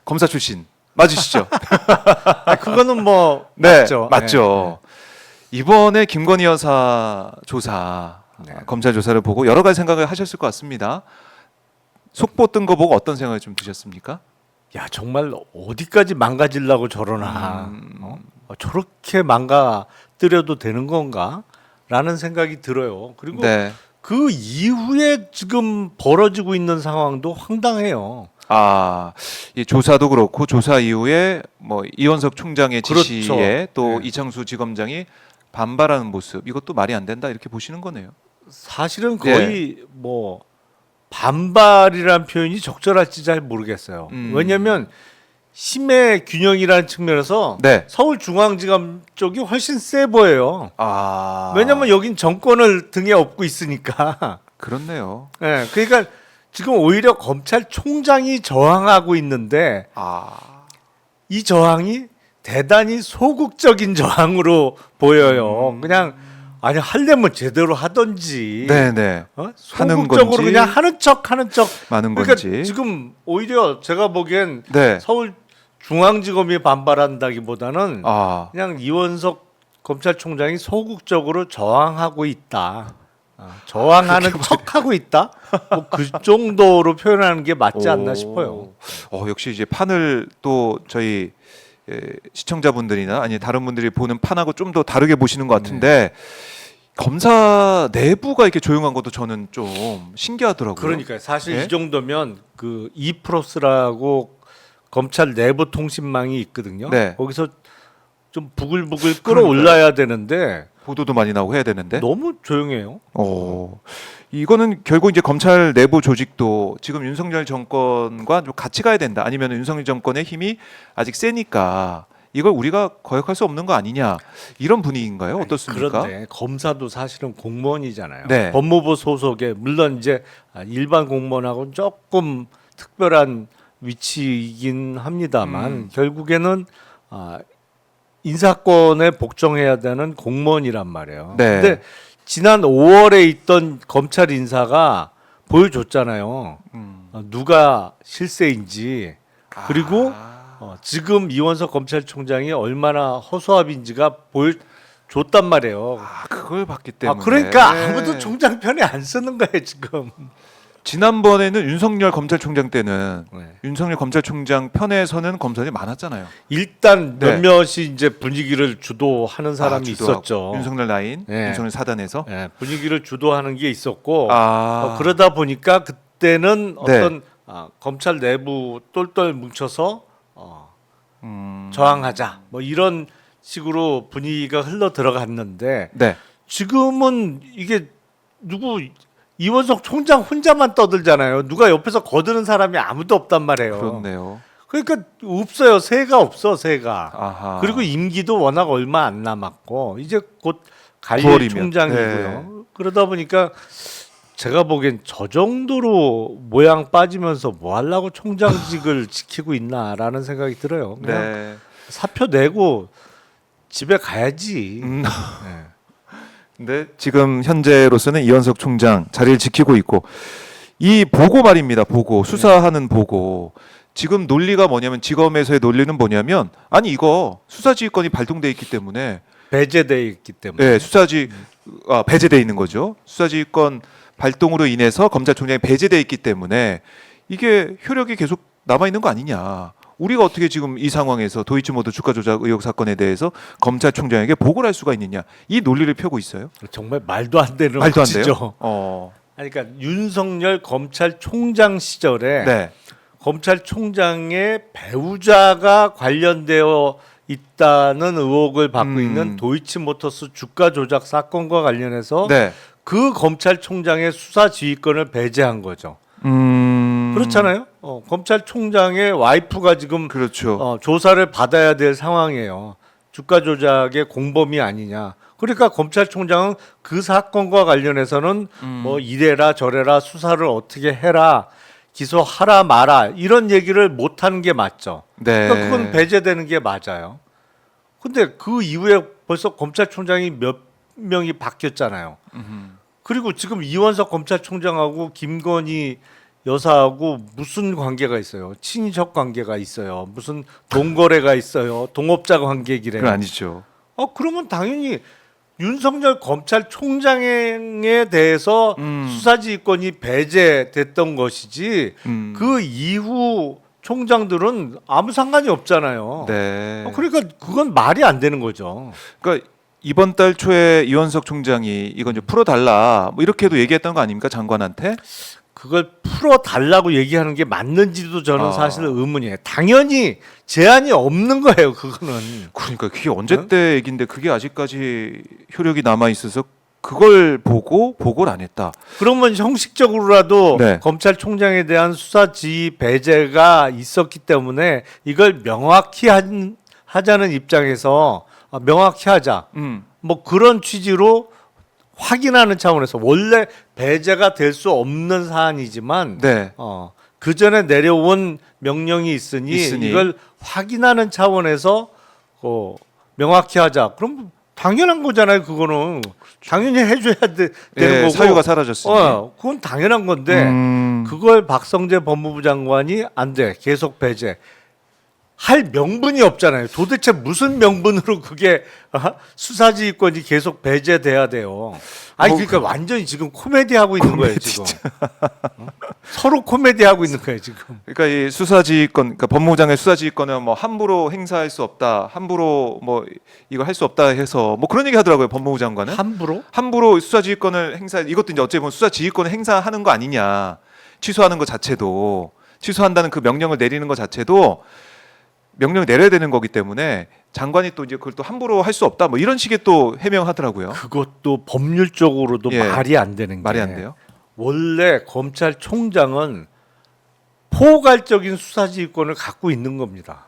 검사 출신 맞으시죠? 그거는 뭐 네, 맞죠. 맞죠. 이번에 김건희 여사 조사, 네. 검찰 조사를 보고 여러 가지 생각을 하셨을 것 같습니다. 속보 뜬 거 보고 어떤 생각이 좀 드셨습니까? 야 정말 어디까지 망가지려고 저러나 저렇게 망가뜨려도 되는 건가라는 생각이 들어요. 그리고 네. 그 이후에 지금 벌어지고 있는 상황도 황당해요. 이 조사도 그렇고 조사 이후에 뭐 이원석 총장의 지시에 그렇죠. 또 네. 이창수 지검장이 반발하는 모습, 이것도 말이 안 된다 이렇게 보시는 거네요. 사실은 거의 뭐 반발이라는 표현이 적절할지 잘 모르겠어요. 왜냐하면 힘의 균형이라는 측면에서 네. 서울중앙지검 쪽이 훨씬 세 보여요. 왜냐하면 여긴 정권을 등에 업고 있으니까. 그렇네요. 네, 그러니까 지금 오히려 검찰총장이 저항하고 있는데 이 저항이 대단히 소극적인 저항으로 보여요. 그냥 아니 하려면 제대로 하던지. 네네. 하는 소극적으로 건지 그냥 하는 척. 많은 그러니까 건지. 지금 오히려 제가 보기엔 네. 서울중앙지검이 반발한다기보다는 아, 그냥 이원석 검찰총장이 소극적으로 저항하고 있다. 저항하는 척하고 있다. 뭐 그 정도로 표현하는 게 맞지 않나 싶어요. 역시 이제 판을 또 저희 시청자분들이나 아니 다른 분들이 보는 판하고 좀 더 다르게 보시는 것 같은데 검사 내부가 이렇게 조용한 것도 저는 좀 신기하더라고요. 그러니까 사실 예? 이 정도면 그 이프로스라고 검찰 내부 통신망이 있거든요. 네. 거기서 좀 부글부글 끌어올라야 되는데 보도도 많이 나오고 해야 되는데. 너무 조용해요. 이거는 결국 이제 검찰 내부 조직도 지금 윤석열 정권과 좀 같이 가야 된다. 아니면 윤석열 정권의 힘이 아직 세니까 이걸 우리가 거역할 수 없는 거 아니냐 이런 분위기인가요? 어떻습니까? 그런데 검사도 사실은 공무원이잖아요. 네. 법무부 소속의 물론 이제 일반 공무원하고는 조금 특별한 위치이긴 합니다만 결국에는 인사권에 복종해야 되는 공무원이란 말이에요. 네. 근데 지난 5월에 있던 검찰 인사가 보여줬잖아요. 누가 실세인지 그리고 지금 이원석 검찰총장이 얼마나 허수아비인지가 보여줬단 말이에요. 그걸 봤기 때문에. 그러니까 아무도 총장 편에 안 쓰는 거예요 지금. 지난번에는 윤석열 검찰총장 때는 네. 윤석열 검찰총장 편에 서는 검사들이 많았잖아요. 일단 네. 몇몇이 이제 분위기를 주도하는 사람이 주도하고. 있었죠. 윤석열 라인, 네. 윤석열 사단에서. 네, 분위기를 주도하는 게 있었고 그러다 그러다 보니까 그때는 어떤 검찰 내부 똘똘 뭉쳐서 저항하자 뭐 이런 식으로 분위기가 흘러 들어갔는데 네. 지금은 이게 이원석 총장 혼자만 떠들잖아요. 누가 옆에서 거드는 사람이 아무도 없단 말이에요. 그렇네요. 그러니까 없어요. 새가 없어 새가. 아하. 그리고 임기도 워낙 얼마 안 남았고 이제 곧 갈릴 9월이면. 총장이고요. 그러다 보니까 제가 보기엔 저 정도로 모양 빠지면서 뭐 하려고 총장직을 지키고 있나라는 생각이 들어요. 그냥 네. 사표 내고 집에 가야지. 네. 근데 지금 현재로서는 이원석 총장 자리를 지키고 있고 이 보고 말입니다. 보고 수사하는 보고 지금 논리가 뭐냐면 지검에서의 논리는 뭐냐면 아니 이거 수사지휘권이 발동돼 있기 때문에 배제돼 있기 때문에. 네, 배제돼 있는 거죠. 수사지휘권 발동으로 인해서 검찰총장이 배제돼 있기 때문에 이게 효력이 계속 남아 있는 거 아니냐. 우리가 어떻게 지금 이 상황에서 도이치모터 주가 조작 의혹 사건에 대해서 검찰총장에게 보고를 할 수가 있느냐. 이 논리를 펴고 있어요. 정말 말도 안 되는 말도 안 거죠. 돼요. 그러니까 윤석열 검찰총장 시절에 네. 검찰총장의 배우자가 관련되어 있다는 의혹을 받고 있는 도이치모터스 주가 조작 사건과 관련해서 네. 그 검찰총장의 수사 지휘권을 배제한 거죠. 그렇잖아요. 검찰총장의 와이프가 지금 그렇죠. 조사를 받아야 될 상황이에요. 주가 조작의 공범이 아니냐. 그러니까 검찰총장은 그 사건과 관련해서는 뭐 이래라 저래라 수사를 어떻게 해라 기소하라 마라 이런 얘기를 못 하는 게 맞죠. 네. 그러니까 그건 배제되는 게 맞아요. 근데 그 이후에 벌써 검찰총장이 몇 명이 바뀌었잖아요. 그리고 지금 이원석 검찰총장하고 김건희 여사하고 무슨 관계가 있어요? 친인척 관계가 있어요? 무슨 동거래가 있어요? 동업자 관계기래요? 그건 아니죠. 그러면 당연히 윤석열 검찰총장에 대해서 수사지휘권이 배제됐던 것이지 그 이후 총장들은 아무 상관이 없잖아요. 네. 그러니까 그건 말이 안 되는 거죠. 그러니까 이번 달 초에 이원석 총장이 이건 이제 풀어달라 뭐 이렇게도 얘기했던 거 아닙니까 장관한테? 그걸 풀어달라고 얘기하는 게 맞는지도 저는 아. 사실 의문이에요. 당연히 제한이 없는 거예요. 그거는. 그러니까 그게 언제 때 얘긴데 그게 아직까지 효력이 남아 있어서 그걸 보고 보고를 안 했다. 그러면 형식적으로라도 네. 검찰총장에 대한 수사지휘 배제가 있었기 때문에 이걸 명확히 하자는 입장에서 명확히 하자. 뭐 그런 취지로 확인하는 차원에서 원래 배제가 될 수 없는 사안이지만 네. 그 전에 내려온 명령이 있으니 이걸 확인하는 차원에서 명확히 하자. 그럼 당연한 거잖아요. 그거는 당연히 해줘야 되는 예, 거고. 사유가 사라졌으니. 그건 당연한 건데 그걸 박성재 법무부 장관이 안 돼. 계속 배제. 할 명분이 없잖아요. 도대체 무슨 명분으로 그게 수사지휘권이 계속 배제돼야 돼요. 아니 그러니까 완전히 지금 코미디 하고 있는 거예요 지금. 서로 코미디 하고 있는 거예요 지금. 그러니까 이 수사지휘권, 그러니까 법무부장의 수사지휘권은 뭐 함부로 행사할 수 없다, 함부로 뭐 이거 할 수 없다 해서 뭐 그런 얘기 하더라고요 법무부 장관은. 함부로 수사지휘권을 행사, 이것도 이제 어찌 보면 수사지휘권을 행사하는 거 아니냐, 취소하는 것 자체도, 취소한다는 그 명령을 내리는 것 자체도 명령을 내려야 되는 거기 때문에 장관이 또 이제 그걸 또 함부로 할 수 없다, 뭐 이런 식의 또 해명하더라고요. 그것도 법률적으로도 예, 말이 안 되는 게 말이 안 돼요. 원래 검찰총장은 포괄적인 수사지휘권을 갖고 있는 겁니다.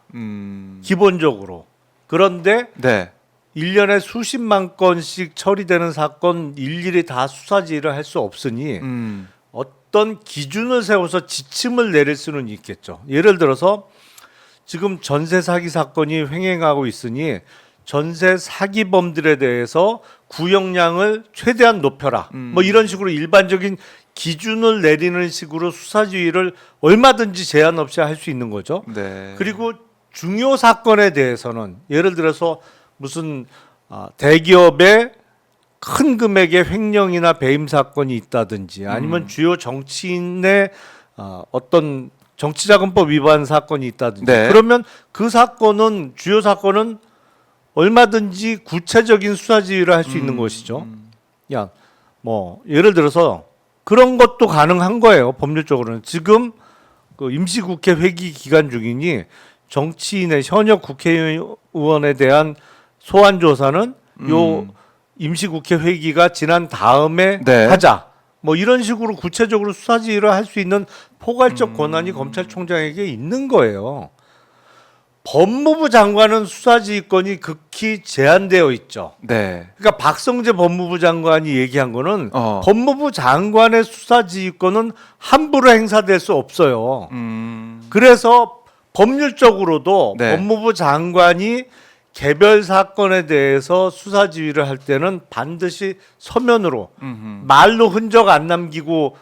기본적으로. 그런데 네. 1년에 수십만 건씩 처리되는 사건 일일이 다 수사지휘를 할 수 없으니 어떤 기준을 세워서 지침을 내릴 수는 있겠죠. 예를 들어서 지금 전세 사기 사건이 횡행하고 있으니 전세 사기범들에 대해서 구형량을 최대한 높여라. 뭐 이런 식으로 일반적인 기준을 내리는 식으로 수사지휘를 얼마든지 제한 없이 할 수 있는 거죠. 네. 그리고 중요 사건에 대해서는 예를 들어서 무슨 대기업의 큰 금액의 횡령이나 배임 사건이 있다든지 아니면 주요 정치인의 어떤 정치자금법 위반 사건이 있다든지 네. 그러면 그 사건은 주요 사건은 얼마든지 구체적인 수사지휘를 할 수 있는 것이죠. 야, 뭐 예를 들어서 그런 것도 가능한 거예요. 법률적으로는 지금 그 임시국회 회기 기간 중이니 정치인의 현역 국회의원에 대한 소환 조사는 요 임시국회 회기가 지난 다음에 네. 하자. 뭐 이런 식으로 구체적으로 수사지휘를 할 수 있는 포괄적 권한이 검찰총장에게 있는 거예요. 법무부 장관은 수사지휘권이 극히 제한되어 있죠. 네. 그러니까 박성재 법무부 장관이 얘기한 거는 어. 법무부 장관의 수사지휘권은 함부로 행사될 수 없어요. 그래서 법률적으로도 네. 법무부 장관이 개별 사건에 대해서 수사지휘를 할 때는 반드시 서면으로 말로 흔적 안 남기고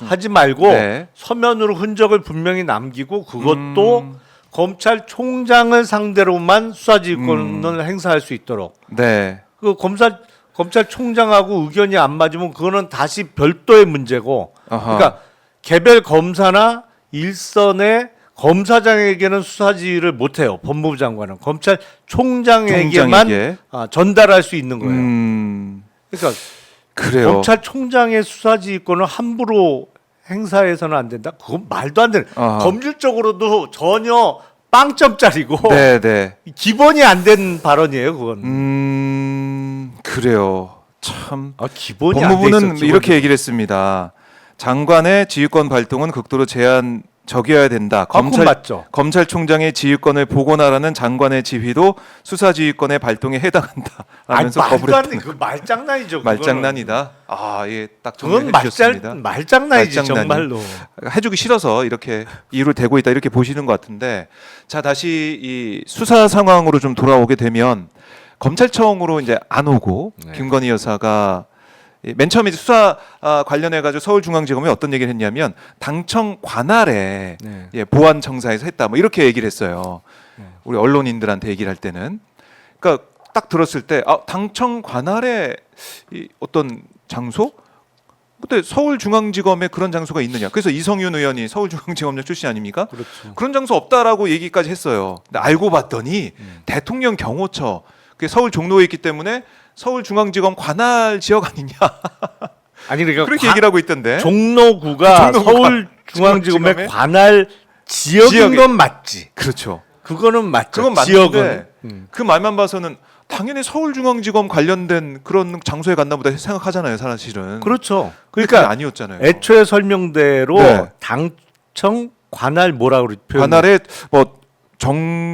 하지 말고 네. 서면으로 흔적을 분명히 남기고 그것도 검찰총장을 상대로만 수사지휘권을 행사할 수 있도록. 네. 그 검찰총장하고 의견이 안 맞으면 그거는 다시 별도의 문제고. 아하. 그러니까 개별 검사나 일선의 검사장에게는 수사지휘를 못해요. 법무부 장관은 검찰총장에게만 총장에게. 전달할 수 있는 거예요. 그러니까 그래요. 검찰총장의 수사지휘권을 함부로 행사해서는 안 된다. 그건 말도 안 되는. 아하. 법률적으로도 전혀 빵점짜리고 네, 네. 기본이 안 된 발언이에요. 그건. 그래요. 참. 기본이 안 돼 법무부는 있어. 이렇게 얘기를 했습니다. 장관의 지휘권 발동은 극도로 제한적이어야 된다. 그건 맞죠. 검찰총장의 지휘권을 복원하라는 장관의 지휘도 수사지휘권의 발동에 해당한다. 라면서 말도 안 돼. 거부했다. 그 말장난이죠. 그거는. 말장난이다. 아, 예, 딱 그건 정리해 주셨습니다. 말장난이지 말장난이. 정말로. 해주기 싫어서 이렇게 이유를 대고 있다 이렇게 보시는 것 같은데, 자 다시 이 수사 상황으로 좀 돌아오게 되면 검찰청으로 이제 안 오고 네. 김건희 여사가 맨 처음에 이제 수사 관련해 가지고 서울중앙지검이 어떤 얘기를 했냐면 당청 관할에 네. 예, 보안청사에서 했다 뭐 이렇게 얘기를 했어요. 우리 언론인들한테 얘기를 할 때는 그러니까 딱 들었을 때 당청 관할에 이 어떤 장소? 근데 서울중앙지검에 그런 장소가 있느냐? 그래서 이성윤 의원이 서울중앙지검장 출신 아닙니까? 그렇죠. 그런 장소 없다라고 얘기까지 했어요. 근데 알고 봤더니 대통령 경호처 그게 서울 종로에 있기 때문에 서울중앙지검 관할 지역 아니냐? 아니 그러니까 그렇게 얘기를 하고 있던데. 종로구가 종로구가 서울중앙지검의 중앙지검의 관할 지역인 건 맞지. 그렇죠. 그거는 맞죠. 그건 맞는데 지역은. 그 말만 봐서는 당연히 서울중앙지검 관련된 그런 장소에 갔나 보다 생각하잖아요, 사실은. 그렇죠. 근데 그게 그러니까 아니었잖아요. 애초에 설명대로 네. 당청 관할 뭐라 그러죠? 관할에 뭐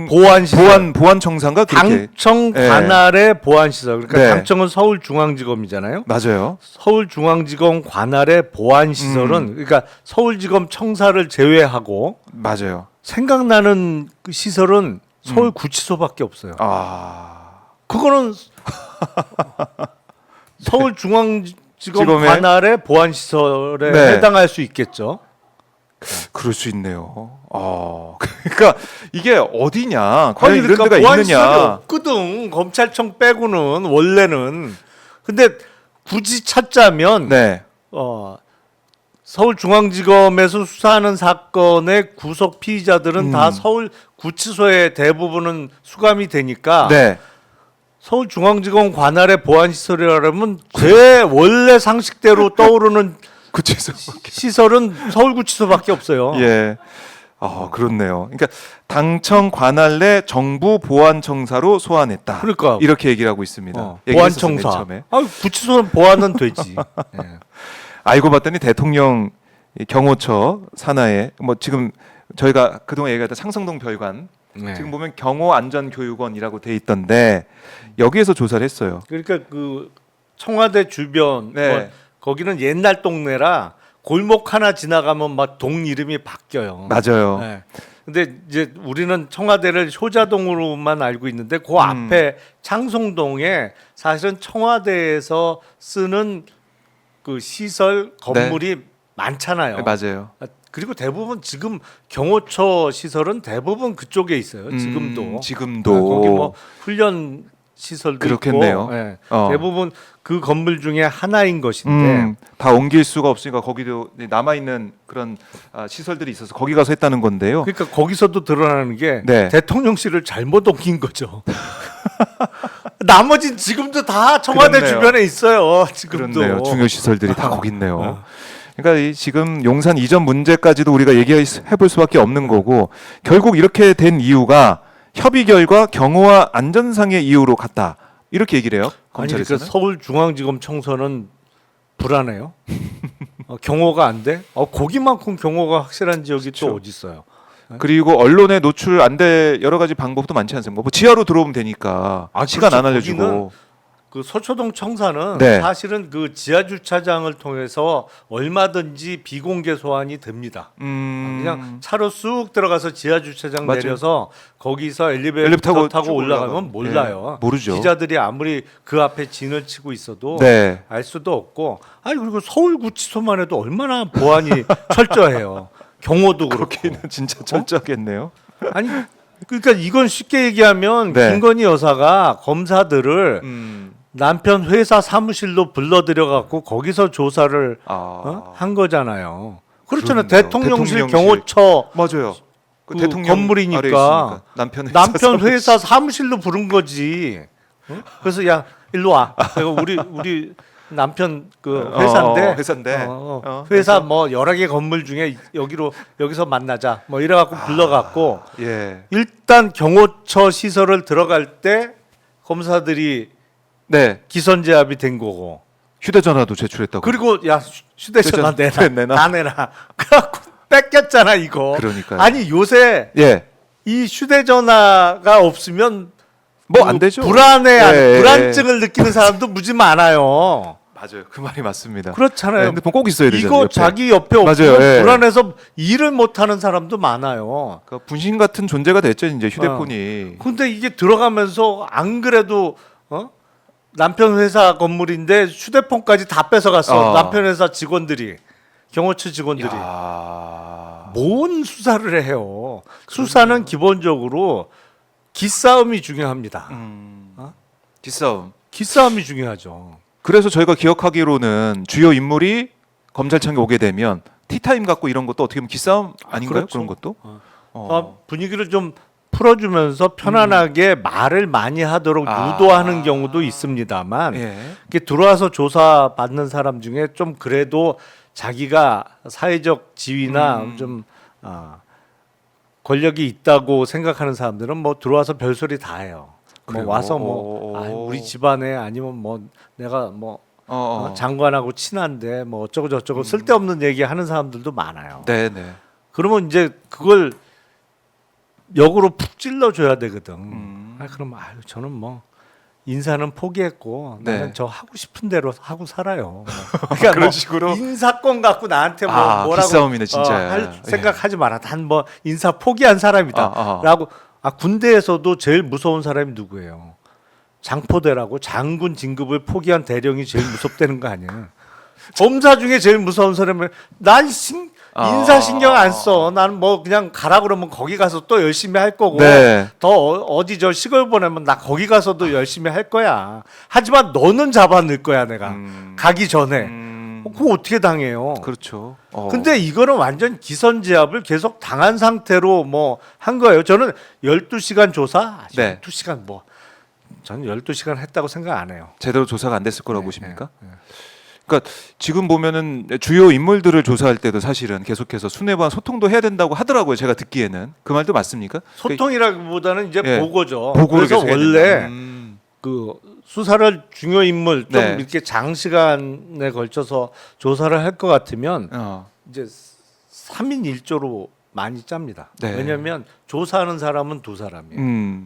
보안시설. 보안청사인가 그렇게. 당청 네. 관할의 보안시설. 그러니까 네. 당청은 서울중앙지검이잖아요. 맞아요. 서울중앙지검 관할의 보안시설은 그러니까 서울지검 청사를 제외하고 맞아요. 생각나는 그 시설은 서울구치소밖에 없어요. 그거는 서울중앙지검 지검의- 관할의 보안시설에 네. 해당할 수 있겠죠. 그럴 수 있네요. 그러니까 이게 어디냐? 과연 아니, 이런 그러니까 데가 보안시설이 있느냐? 없거든. 검찰청 빼고는 원래는. 근데 굳이 찾자면 네. 서울중앙지검에서 수사하는 사건의 구속 피의자들은 다 서울구치소에 대부분은 수감이 되니까 네. 서울중앙지검 관할의 보안시설이라면 제 원래 상식대로 떠오르는 구치소. 시설은 서울구치소밖에 없어요. 예. 그렇네요. 그러니까 당청 관할 내 정부 보안청사로 소환했다. 그러니까. 이렇게 얘기를 하고 있습니다. 얘기했었어요, 맨 보안청사. 처음에. 구치소는 보안은 되지. 예. 알고 봤더니 대통령 경호처 산하에 뭐 지금 저희가 그동안 얘기했던 상성동 별관 네. 지금 보면 경호안전교육원이라고 돼 있던데 여기에서 조사를 했어요. 그러니까 그 청와대 주변 네. 뭐 거기는 옛날 동네라 골목 하나 지나가면 막 동 이름이 바뀌어요. 맞아요. 네. 근데 이제 우리는 청와대를 효자동으로만 알고 있는데 그 앞에 창송동에 사실은 청와대에서 쓰는 그 시설 건물이 많잖아요. 네, 맞아요. 그리고 대부분 지금 경호처 시설은 대부분 그쪽에 있어요. 지금도. 지금도. 거기 뭐 훈련 시설도 그렇겠네요. 있고 예. 어. 대부분 그 건물 중에 하나인 것인데 다 옮길 수가 없으니까 거기도 남아 있는 그런 시설들이 있어서 거기 가서 했다는 건데요. 그러니까 거기서도 드러나는 게 네. 대통령실을 잘못 옮긴 거죠. 나머진 지금도 다 청와대 그렇네요. 주변에 있어요. 지금도. 그렇네요. 중요 시설들이 다 거기 있네요. 그러니까 이 지금 용산 이전 문제까지도 우리가 얘기해 볼 수밖에 없는 거고 결국 이렇게 된 이유가 협의 결과 경호와 안전상의 이유로 갔다. 이렇게 얘기를 해요. 아니 그러니까 검찰에서는. 서울중앙지검 청사는 불안해요. 경호가 안 돼? 거기만큼 경호가 확실한 지역이 또 어디 있어요? 그리고 언론에 노출 안 돼 여러 가지 방법도 많지 않습니까? 뭐 지하로 들어오면 되니까 시간 그렇죠. 안 알려주고. 거기는 그 서초동 청사는 네. 사실은 그 지하 주차장을 통해서 얼마든지 비공개 소환이 됩니다. 그냥 차로 쑥 들어가서 지하 주차장 맞아요. 내려서 거기서 엘리베이터 엘리베이터 타고 쭉 올라가면 올라가면. 몰라요. 네, 모르죠. 기자들이 아무리 그 앞에 진을 치고 있어도 네. 알 수도 없고. 아니 그리고 서울구치소만 해도 얼마나 보안이 철저해요. 경호도 그렇고. 그렇게는 진짜 철저하겠네요. 아니 그러니까 이건 쉽게 얘기하면 네. 김건희 여사가 검사들을 음. 남편 회사 사무실로 불러들여 갖고 거기서 조사를 아. 한 거잖아요. 그렇잖아요. 그렇네요. 대통령실 대통령실. 경호처 맞아요. 그 대통령 건물이니까 아래에 있으니까. 남편 남편 회사 사무실로 부른 거지. 응? 그래서 야 일로 와. 내가 우리 남편 그 회사인데, 회사인데. 회사 뭐 여러 개 건물 중에 여기서 만나자. 뭐 이래 갖고 불러 갖고 예. 일단 경호처 시설을 들어갈 때 검사들이 네. 기선 제압이 된 거고. 휴대전화도 제출했다고. 그리고 야 휴대전화 내놔. 다 내놔. 그래갖고 뺏겼잖아 이거. 그러니까요. 아니 요새 예. 이 휴대전화가 없으면 뭐 안 되죠. 불안증을 느끼는 사람도 무지 많아요. 맞아요. 그 말이 맞습니다. 그렇잖아요. 네, 핸드폰 꼭 있어야 되잖아요. 이거 옆에. 자기 옆에 맞아요. 없으면 예. 불안해서 일을 못 하는 사람도 많아요. 그러니까 분신 같은 존재가 됐죠, 이제 휴대폰이. 근데 이게 들어가면서 안 그래도 남편 회사 건물인데 휴대폰까지 다 뺏어갔어. 어. 남편 회사 직원들이, 경호처 직원들이. 야. 뭔 수사를 해요? 수사는 기본적으로 기싸움이 중요합니다. 어? 기싸움. 기싸움이 중요하죠. 그래서 저희가 기억하기로는 주요 인물이 검찰청에 오게 되면 티타임 갖고 이런 것도 어떻게 보면 기싸움 아닌가요? 그렇죠. 그런 것도? 분위기를 좀 풀어주면서 편안하게 말을 많이 하도록 유도하는 경우도 있습니다만 예. 이렇게 들어와서 조사 받는 사람 중에 좀 그래도 자기가 사회적 지위나 좀 권력이 있다고 생각하는 사람들은 뭐 들어와서 별소리 다 해요. 뭐 그래요? 와서 뭐 우리 집안에 아니면 뭐 내가 뭐 장관하고 친한데 뭐 어쩌고 저쩌고 쓸데없는 얘기 하는 사람들도 많아요. 네, 네. 그러면 이제 그걸 역으로 푹 찔러 줘야 되거든. 그럼 저는 뭐 인사는 포기했고 네. 나는 저 하고 싶은 대로 하고 살아요. 그러니까 그런 식으로? 인사권 갖고 나한테 뭐라고 기싸움이네 진짜. 할 생각하지 마라. 난 뭐 인사 포기한 사람이다라고. 군대에서도 제일 무서운 사람이 누구예요? 장포대라고 장군 진급을 포기한 대령이 제일 무섭다는 거 아니야? 검사 중에 제일 무서운 사람은 난 인사 신경 안 써. 나는 뭐 그냥 가라 그러면 거기 가서 또 열심히 할 거고 네. 더 어디 저 시골 보내면 나 거기 가서도 열심히 할 거야. 하지만 너는 잡아 넣을 거야 내가 가기 전에. 그거 어떻게 당해요? 그렇죠. 근데 이거는 완전 기선제압을 계속 당한 상태로 뭐 한 거예요. 저는 12시간 조사, 네. 12시간 뭐 저는 12시간 했다고 생각 안 해요. 제대로 조사가 안 됐을 거라고 네, 보십니까? 그러니까 지금 보면은 주요 인물들을 조사할 때도 사실은 계속해서 수뇌부와 소통도 해야 된다고 하더라고요. 제가 듣기에는 그 말도 맞습니까? 소통이라기보다는 이제 예, 보고죠. 보고를 그래서 계속 해야 원래 된다. 그 수사를 중요 인물 좀 네. 이렇게 장시간에 걸쳐서 조사를 할 것 같으면 이제 3인 1조로 많이 짭니다. 네. 왜냐하면 조사하는 사람은 두 사람이에요.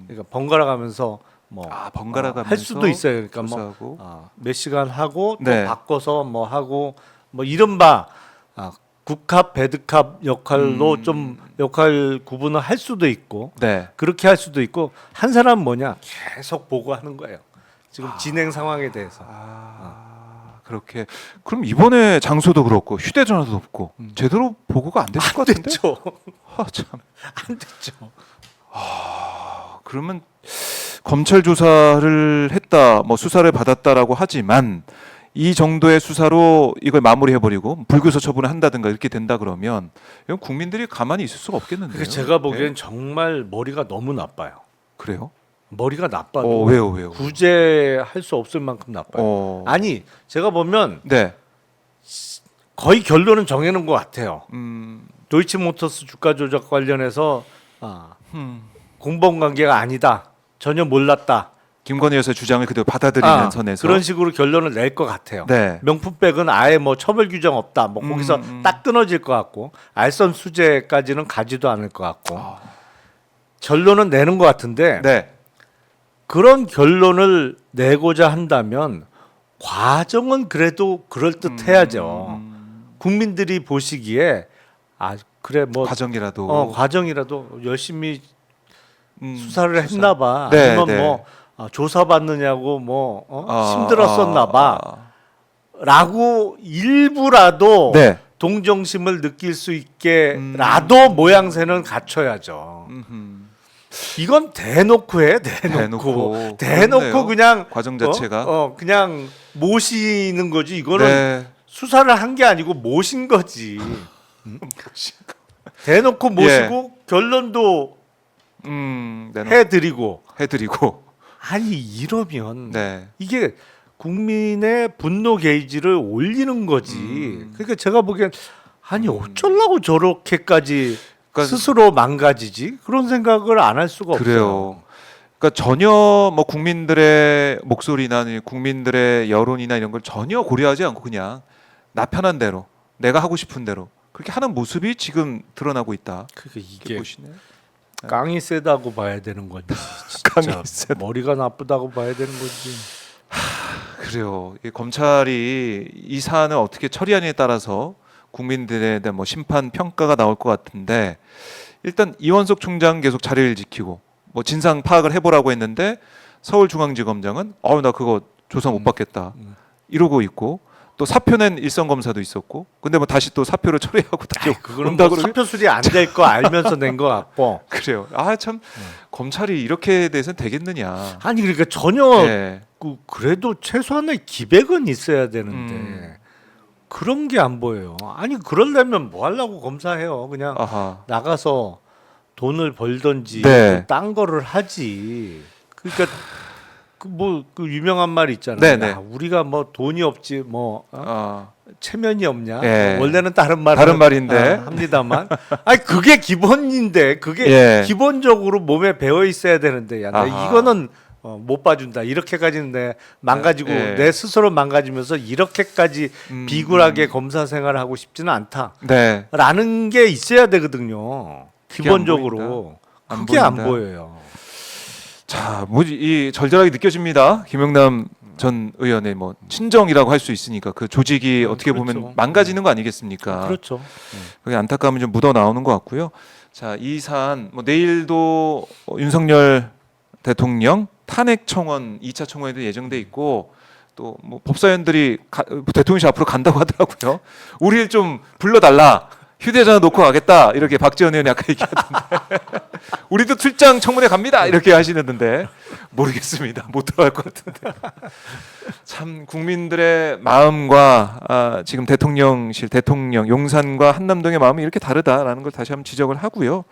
그러니까 번갈아 가면서 뭐 번갈아 가면서 할 수도 있어요. 그러니까 조사하고. 몇 시간 하고 또 네. 바꿔서 뭐 하고 뭐 이른바 국합 배드캅 역할로 좀 역할 구분을 할 수도 있고 네. 그렇게 할 수도 있고 한 사람은 뭐냐 계속 보고하는 거예요. 지금 진행 상황에 대해서. 그렇게 그럼 이번에 장소도 그렇고 휴대전화도 없고 제대로 보고가 안 됐을 것 같은데? 됐죠. 참. 안 됐죠. 그러면 검찰 조사를 했다, 뭐 수사를 받았다라고 하지만 이 정도의 수사로 이걸 마무리해버리고 불구속 처분을 한다든가 이렇게 된다 그러면 이건 국민들이 가만히 있을 수가 없겠는데요. 그러니까 제가 보기엔 네? 정말 머리가 너무 나빠요. 그래요? 머리가 나빠도 왜요? 구제할 수 없을 만큼 나빠요. 아니 제가 보면 네. 거의 결론은 정해놓은 것 같아요. 음, 도이치모터스 주가 조작 관련해서 공범 관계가 아니다. 전혀 몰랐다. 김건희 여사 주장을 그대로 받아들이는 선에서 그런 식으로 결론을 낼 것 같아요. 네. 명품백은 아예 뭐 처벌 규정 없다. 뭐 거기서 딱 끊어질 것 같고 알선 수재까지는 가지도 않을 것 같고 결론은 내는 것 같은데 네. 그런 결론을 내고자 한다면 과정은 그래도 그럴 듯해야죠. 국민들이 보시기에 그래 뭐 과정이라도 과정이라도 열심히 수사를 수사. 했나봐. 네, 아니면 네. 뭐 조사 받느냐고 뭐 힘들었었나봐라고 일부라도 네. 동정심을 느낄 수 있게라도 모양새는 갖춰야죠. 이건 대놓고 해, 대놓고 그렇네요. 그냥 과정 자체가 그냥 모시는 거지. 이거는 네. 수사를 한 게 아니고 모신 거지. 대놓고 모시고 결론도 해드리고 아니 이러면 네. 이게 국민의 분노 게이지를 올리는 거지. 그러니까 제가 보기엔 아니 어쩌려고 저렇게까지 그러니까 스스로 망가지지? 그런 생각을 안 할 수가 그래요. 없어요. 그러니까 전혀 뭐 국민들의 목소리나 아니면 국민들의 여론이나 이런 걸 전혀 고려하지 않고 그냥 나 편한 대로 내가 하고 싶은 대로 그렇게 하는 모습이 지금 드러나고 있다. 그러니까 이렇게 이게 보시네. 깡이 세다고 봐야 되는 건지 깡이 진짜 세다. 머리가 나쁘다고 봐야 되는 건지. 그래요. 이 검찰이 이 사안을 어떻게 처리하느냐에 따라서 국민들에 대한 뭐 심판 평가가 나올 것 같은데 일단 이원석 총장 계속 자리를 지키고 뭐 진상 파악을 해보라고 했는데 서울중앙지검장은 나 그거 조사 못 받겠다 이러고 있고 또 사표 낸 일선 검사도 있었고 근데 뭐 다시 또 사표를 철회하고 다시 그거는 온다 뭐 그러면 사표 수리 안 될 거 알면서 낸 거 같고. 그래요. 아 참 검찰이 이렇게 돼서는 되겠느냐. 아니 그러니까 전혀 네. 그래도 최소한의 기백은 있어야 되는데 음. 그런 게 안 보여요. 아니 그러려면 뭐 하려고 검사해요. 그냥 아하. 나가서 돈을 벌던지 네. 딴 거를 하지. 그러니까 그 유명한 말 있잖아요. 네네. 야, 우리가 뭐 돈이 없지 뭐 아. 체면이 없냐. 예. 원래는 다른 말 다른 말인데. 합니다만. 아니 그게 기본인데 그게 예. 기본적으로 몸에 배어 있어야 되는데 야, 나 아하. 이거는 못 봐준다. 이렇게까지는 내 망가지고 예. 내 스스로 망가지면서 이렇게까지 비굴하게 검사 생활을 하고 싶지는 않다. 네. 라는 게 있어야 되거든요. 그게 안 기본적으로 안 그게 안 보인다. 보여요. 자, 뭐지 이 절절하게 느껴집니다. 김영남 전 의원의 뭐 친정이라고 할 수 있으니까 그 조직이 어떻게 그렇죠. 보면 망가지는 거 아니겠습니까? 그렇죠. 그게 안타까움이 좀 묻어 나오는 것 같고요. 자, 이 사안 뭐 내일도 윤석열 대통령 탄핵 청원 2차 청원에도 예정돼 있고 또 뭐 법사위원들이 대통령실 앞으로 간다고 하더라고요. 우리를 좀 불러달라. 휴대전화 놓고 가겠다. 이렇게 박지원 의원이 아까 얘기하던데. 우리도 출장 청문회 갑니다. 이렇게 하시는데 모르겠습니다. 못 들어갈 것 같은데. 참 국민들의 마음과 지금 대통령실 대통령 용산과 한남동의 마음이 이렇게 다르다라는 걸 다시 한번 지적을 하고요.